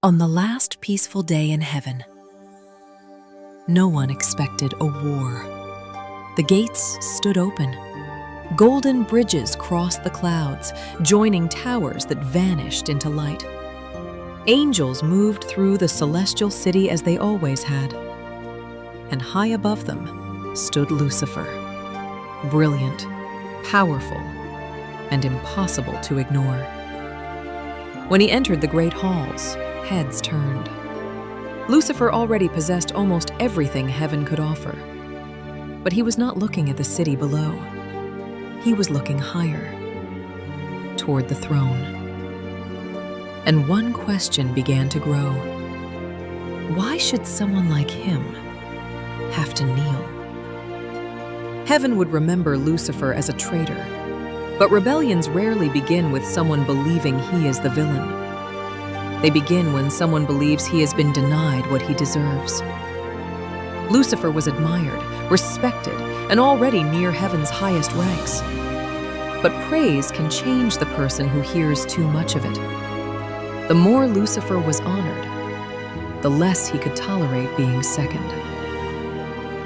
On the last peaceful day in heaven, no one expected a war. The gates stood open. Golden bridges crossed the clouds, joining towers that vanished into light. Angels moved through the celestial city as they always had. And high above them stood Lucifer, brilliant, powerful, and impossible to ignore. When he entered the great halls, heads turned. Lucifer already possessed almost everything heaven could offer. But he was not looking at the city below. He was looking higher, toward the throne. And one question began to grow. Why should someone like him have to kneel? Heaven would remember Lucifer as a traitor, but rebellions rarely begin with someone believing he is the villain. They begin when someone believes he has been denied what he deserves. Lucifer was admired, respected, and already near heaven's highest ranks. But praise can change the person who hears too much of it. The more Lucifer was honored, the less he could tolerate being second.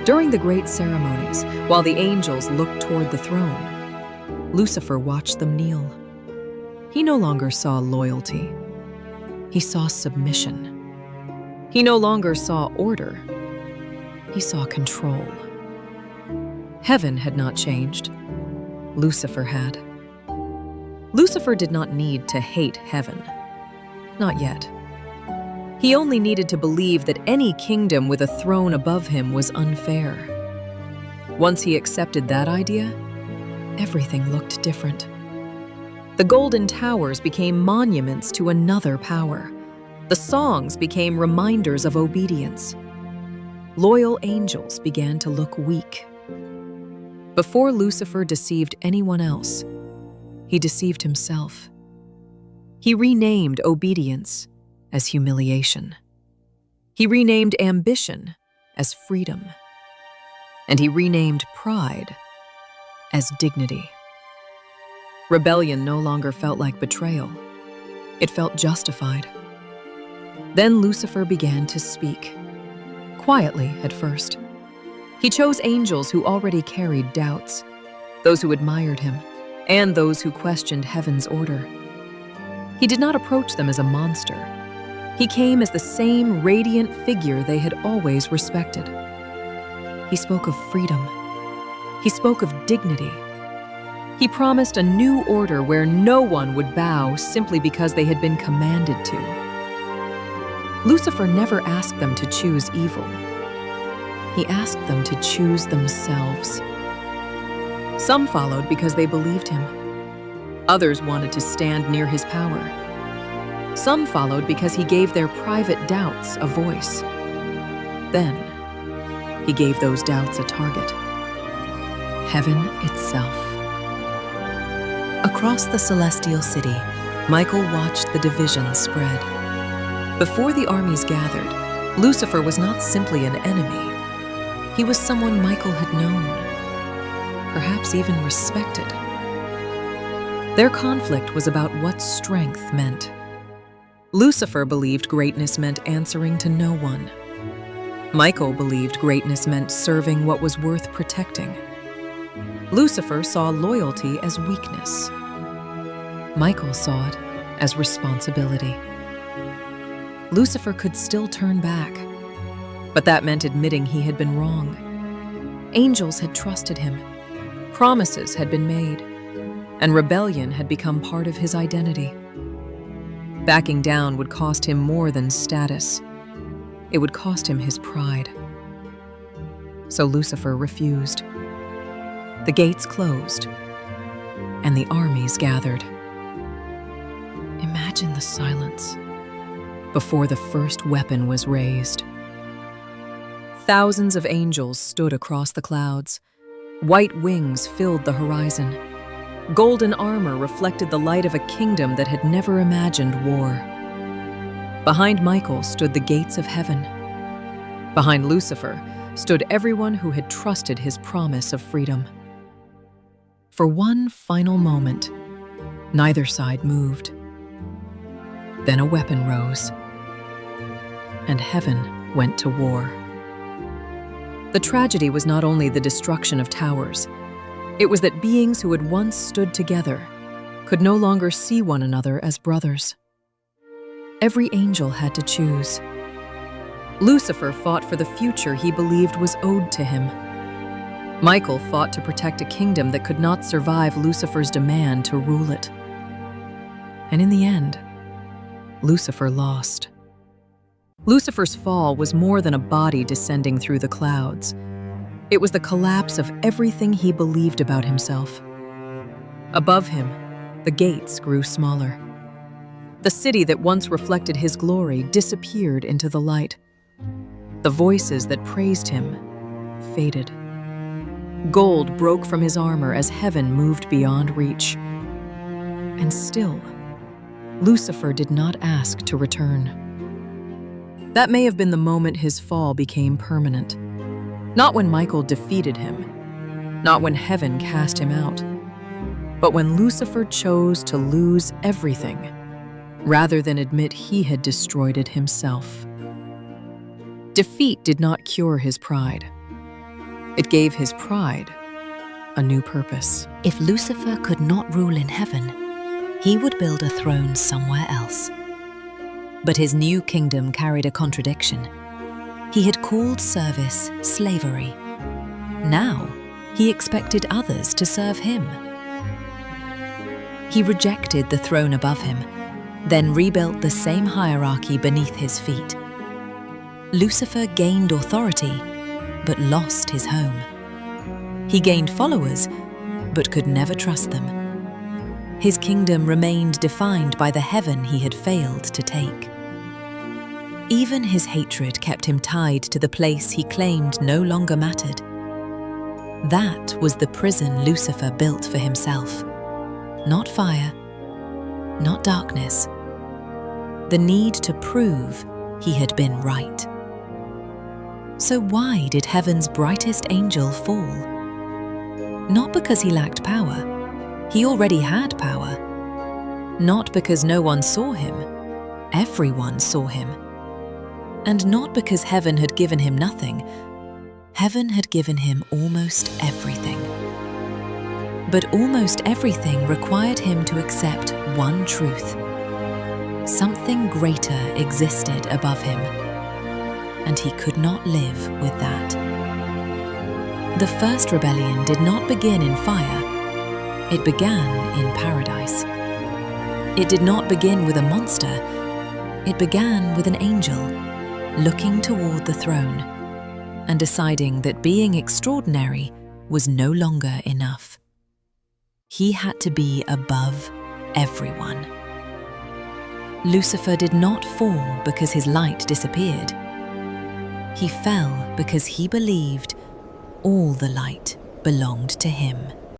During the great ceremonies, while the angels looked toward the throne, Lucifer watched them kneel. He no longer saw loyalty. He saw submission. He no longer saw order. He saw control. Heaven had not changed. Lucifer had. Lucifer did not need to hate heaven. Not yet. He only needed to believe that any kingdom with a throne above him was unfair. Once he accepted that idea, everything looked different. The golden towers became monuments to another power. The songs became reminders of obedience. Loyal angels began to look weak. Before Lucifer deceived anyone else, he deceived himself. He renamed obedience as humiliation. He renamed ambition as freedom. And he renamed pride as dignity. Rebellion no longer felt like betrayal. It felt justified. Then Lucifer began to speak, quietly at first. He chose angels who already carried doubts, those who admired him, and those who questioned heaven's order. He did not approach them as a monster. He came as the same radiant figure they had always respected. He spoke of freedom. He spoke of dignity. He promised a new order where no one would bow simply because they had been commanded to. Lucifer never asked them to choose evil. He asked them to choose themselves. Some followed because they believed him. Others wanted to stand near his power. Some followed because he gave their private doubts a voice. Then, he gave those doubts a target. Heaven itself. Across the celestial city, Michael watched the division spread. Before the armies gathered, Lucifer was not simply an enemy. He was someone Michael had known, perhaps even respected. Their conflict was about what strength meant. Lucifer believed greatness meant answering to no one. Michael believed greatness meant serving what was worth protecting. Lucifer saw loyalty as weakness. Michael saw it as responsibility. Lucifer could still turn back, but that meant admitting he had been wrong. Angels had trusted him, promises had been made, and rebellion had become part of his identity. Backing down would cost him more than status. It would cost him his pride. So Lucifer refused. The gates closed, and the armies gathered. Imagine the silence before the first weapon was raised. Thousands of angels stood across the clouds. White wings filled the horizon. Golden armor reflected the light of a kingdom that had never imagined war. Behind Michael stood the gates of heaven. Behind Lucifer stood everyone who had trusted his promise of freedom. For one final moment, neither side moved. Then a weapon rose, and heaven went to war. The tragedy was not only the destruction of towers, it was that beings who had once stood together could no longer see one another as brothers. Every angel had to choose. Lucifer fought for the future he believed was owed to him. Michael fought to protect a kingdom that could not survive Lucifer's demand to rule it. And in the end, Lucifer lost. Lucifer's fall was more than a body descending through the clouds. It was the collapse of everything he believed about himself. Above him, the gates grew smaller. The city that once reflected his glory disappeared into the light. The voices that praised him faded. Gold broke from his armor as heaven moved beyond reach. And still, Lucifer did not ask to return. That may have been the moment his fall became permanent. Not when Michael defeated him, not when heaven cast him out, but when Lucifer chose to lose everything rather than admit he had destroyed it himself. Defeat did not cure his pride. It gave his pride a new purpose. If Lucifer could not rule in heaven, he would build a throne somewhere else. But his new kingdom carried a contradiction. He had called service slavery. Now, he expected others to serve him. He rejected the throne above him, then rebuilt the same hierarchy beneath his feet. Lucifer gained authority, but lost his home. He gained followers, but could never trust them. His kingdom remained defined by the heaven he had failed to take. Even his hatred kept him tied to the place he claimed no longer mattered. That was the prison Lucifer built for himself. Not fire, not darkness. The need to prove he had been right. So why did heaven's brightest angel fall? Not because he lacked power. He already had power. Not because no one saw him. Everyone saw him. And not because heaven had given him nothing. Heaven had given him almost everything. But almost everything required him to accept one truth. Something greater existed above him, and he could not live with that. The first rebellion did not begin in fire. It began in paradise. It did not begin with a monster. It began with an angel, looking toward the throne and deciding that being extraordinary was no longer enough. He had to be above everyone. Lucifer did not fall because his light disappeared. He fell because he believed all the light belonged to him.